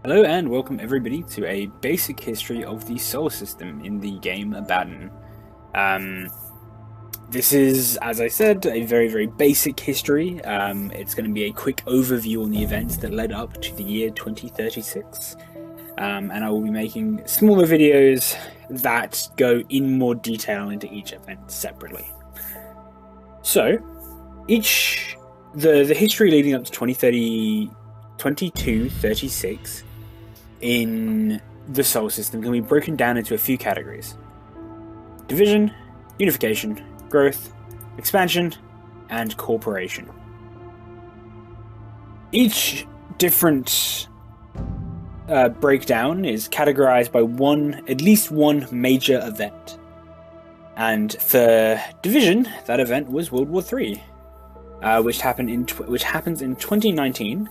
Hello and welcome everybody to a basic history of the Solar System in the game Abaddon. This is, as I said, a very basic history. It's going to be a quick overview on the events that led up to the year 2036. And I will be making smaller videos that go in more detail into each event separately. So, the history leading up to 2236 in the Solar System can be broken down into a few categories: division, unification, growth, expansion, and corporation. Each different breakdown is categorized by at least one major event. And for division, that event was World War III, which happens in 2019.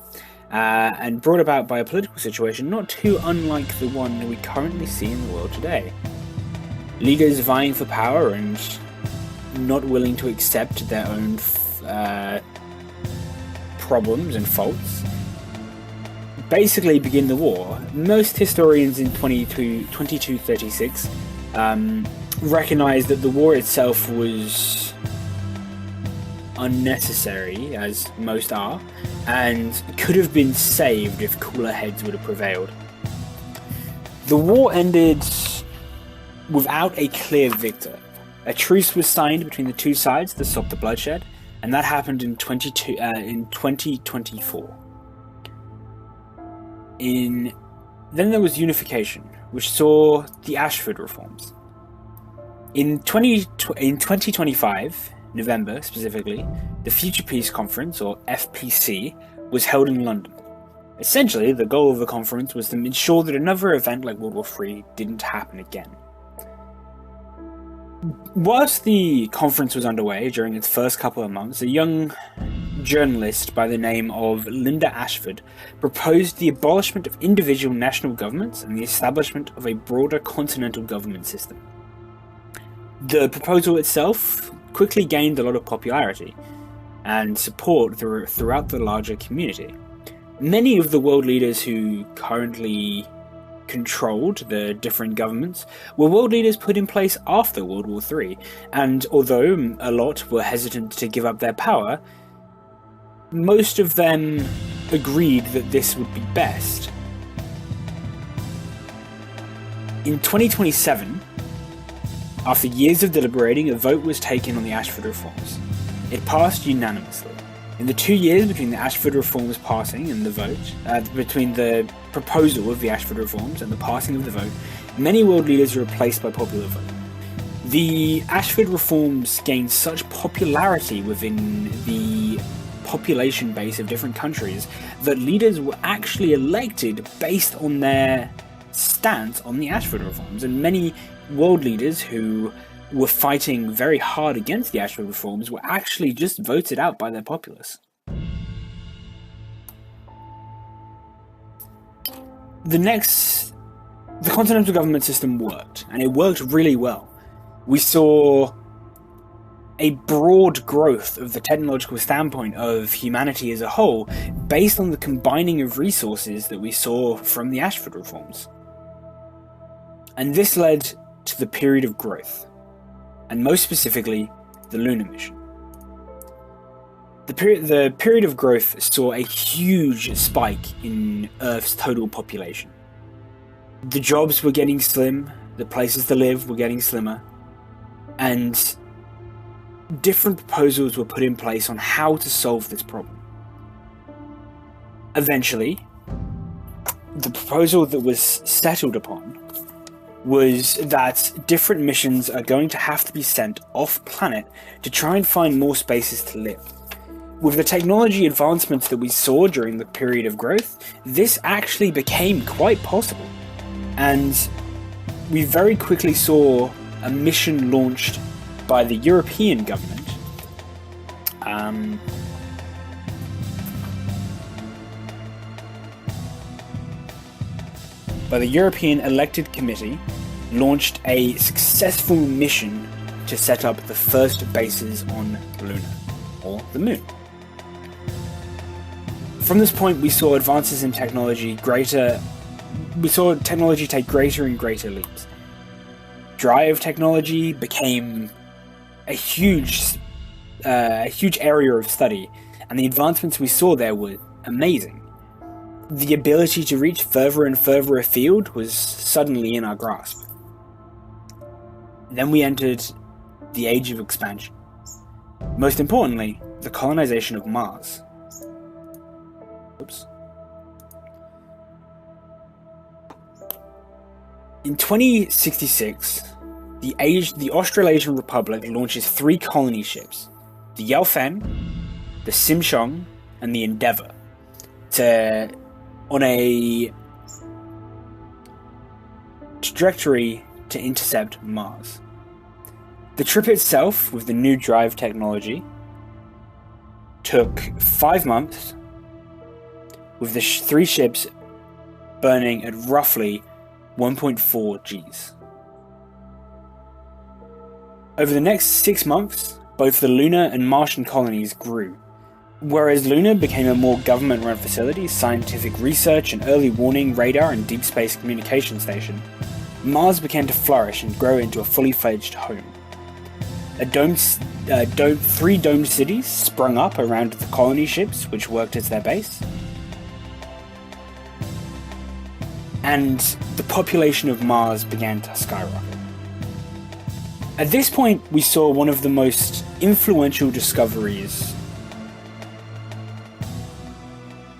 And brought about by a political situation not too unlike the one we currently see in the world today. Leaders vying for power and not willing to accept their own problems and faults basically begin the war. Most historians in 2236 recognize that the war itself was unnecessary, as most are, and could have been saved if cooler heads would have prevailed. The war ended without a clear victor. A truce was signed between the two sides to stop the bloodshed, and that happened in 2024. Then there was unification, which saw the Ashford reforms. In 2025, November specifically, the Future Peace Conference, or FPC, was held in London. Essentially, the goal of the conference was to ensure that another event like World War III didn't happen again. Whilst the conference was underway during its first couple of months, a young journalist by the name of Linda Ashford proposed the abolishment of individual national governments and the establishment of a broader continental government system. The proposal itself quickly gained a lot of popularity and support throughout the larger community. Many of the world leaders who currently controlled the different governments were world leaders put in place after World War III, and although a lot were hesitant to give up their power, most of them agreed that this would be best. In 2027, after years of deliberating, a vote was taken on the Ashford reforms. It passed unanimously. In the 2 years between the Ashford reforms passing and the vote, between the proposal of the Ashford reforms and the passing of the vote, many world leaders were replaced by popular vote. The Ashford reforms gained such popularity within the population base of different countries that leaders were actually elected based on their stance on the Ashford reforms, and many world leaders who were fighting very hard against the Ashford reforms were actually just voted out by their populace. The continental government system worked, and it worked really well. We saw a broad growth of the technological standpoint of humanity as a whole based on the combining of resources that we saw from the Ashford reforms. And this led to the period of growth, and most specifically, the lunar mission. The period of growth saw a huge spike in Earth's total population. The jobs were getting slim, the places to live were getting slimmer, and different proposals were put in place on how to solve this problem. Eventually, the proposal that was settled upon was that different missions are going to have to be sent off-planet to try and find more spaces to live. With the technology advancements that we saw during the period of growth, this actually became quite possible. And we very quickly saw a mission launched by the European government, elected committee, launched a successful mission to set up the first bases on Luna, or the Moon. From this point, we saw advances in technology, greater we saw technology take greater and greater leaps. Drive technology became a huge area of study, and the advancements we saw there were amazing. The ability to reach further and further afield was suddenly in our grasp. Then we entered the age of expansion. Most importantly, the colonization of Mars. Oops. In 2066, the Australasian Republic launches 3 colony ships, the Yelfen, the Simshong, and the Endeavour, on a trajectory to intercept Mars. The trip itself, with the new drive technology, took 5 months, with the 3 ships burning at roughly 1.4 Gs. Over the next 6 months, both the lunar and Martian colonies grew. Whereas Luna became a more government-run facility, scientific research, and early warning radar and deep space communication station, Mars began to flourish and grow into a fully fledged home. 3 domed cities sprung up around the colony ships, which worked as their base. And the population of Mars began to skyrocket. At this point, we saw one of the most influential discoveries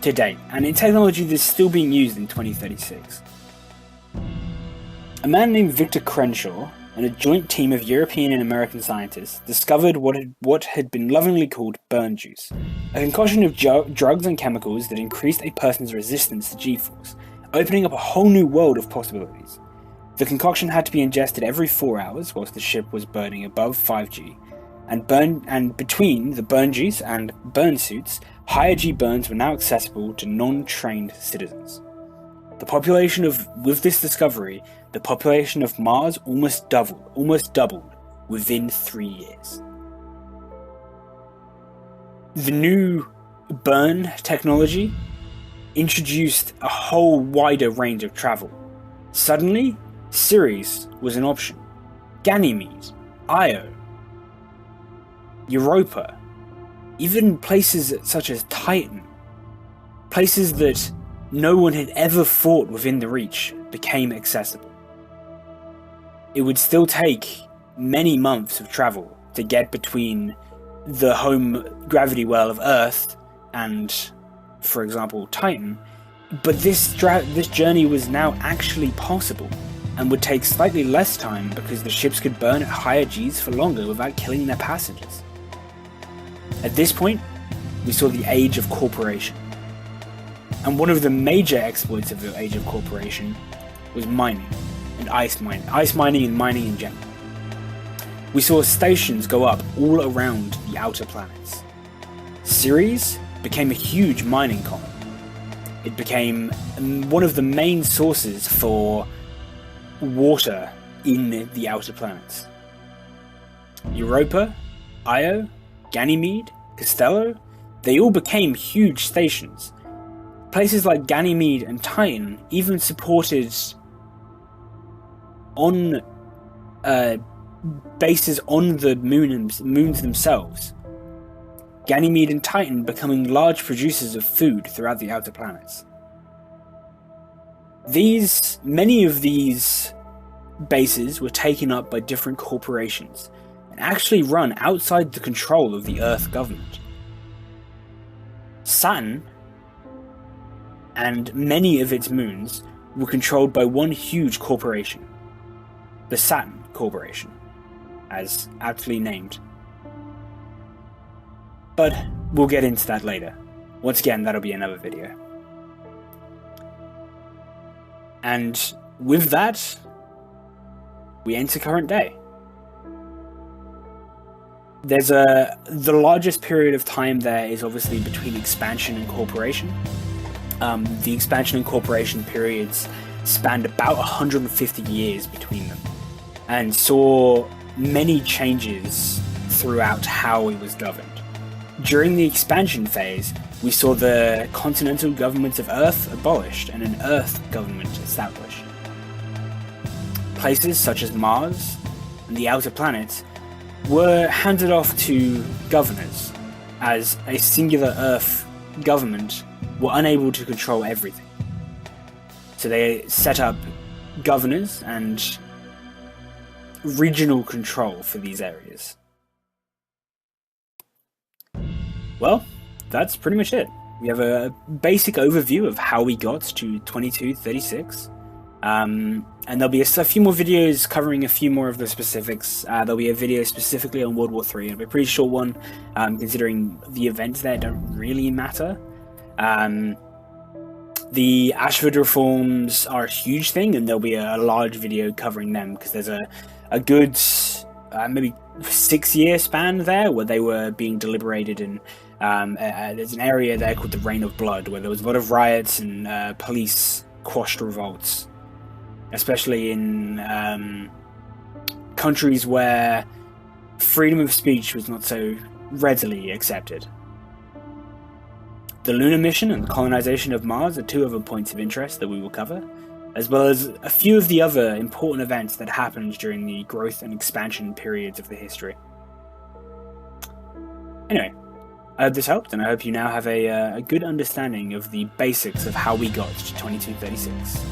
to date, and in technology that's still being used in 2036. A man named Victor Crenshaw and a joint team of European and American scientists discovered what had been lovingly called burn juice, a concoction of drugs and chemicals that increased a person's resistance to G-force, opening up a whole new world of possibilities. The concoction had to be ingested every 4 hours whilst the ship was burning above 5G, and between the burn juice and burn suits, higher G burns were now accessible to non-trained citizens. With this discovery, the population of Mars almost doubled within 3 years. The new burn technology introduced a whole wider range of travel. Suddenly, Ceres was an option. Ganymede, Io, Europa, even places such as Titan, places that no one had ever thought within the reach, became accessible. It would still take many months of travel to get between the home gravity well of Earth and, for example, Titan, but this journey was now actually possible, and would take slightly less time because the ships could burn at higher Gs for longer without killing their passengers. At this point, we saw the age of corporation. And one of the major exploits of the age of corporation was mining, and ice mining and mining in general. We saw stations go up all around the outer planets. Ceres became a huge mining colony. It became one of the main sources for water in the outer planets. Europa, Io, Ganymede, Castello, they all became huge stations. Places like Ganymede and Titan even supported on bases on the moons themselves. Ganymede and Titan becoming large producers of food throughout the outer planets. Many of these bases were taken up by different corporations and actually run outside the control of the Earth government. Saturn and many of its moons were controlled by one huge corporation, the Saturn Corporation, as aptly named. But we'll get into that later. Once again, that'll be another video. And with that, we enter current day. The largest period of time there is obviously between expansion and corporation. The expansion and corporation periods spanned about 150 years between them, and saw many changes throughout how it was governed. During the expansion phase, We saw the continental government of Earth abolished and an Earth government established. Places such as Mars and the outer planets were handed off to governors, as a singular Earth government were unable to control everything. So they set up governors and regional control for these areas. Well, that's pretty much it. We have a basic overview of how we got to 2236. And there'll be a few more videos covering a few more of the specifics. There'll be a video specifically on World War III. It'll be a pretty short one, considering the events there don't really matter. The Ashford reforms are a huge thing, and there'll be a large video covering them, because there's a good maybe 6-year span there where they were being deliberated, and there's an area there called the Reign of Blood, where there was a lot of riots and police quashed revolts, especially in countries where freedom of speech was not so readily accepted. The lunar mission and colonization of Mars are 2 other points of interest that we will cover, as well as a few of the other important events that happened during the growth and expansion periods of the history. Anyway, I hope this helped, and I hope you now have a good understanding of the basics of how we got to 2236.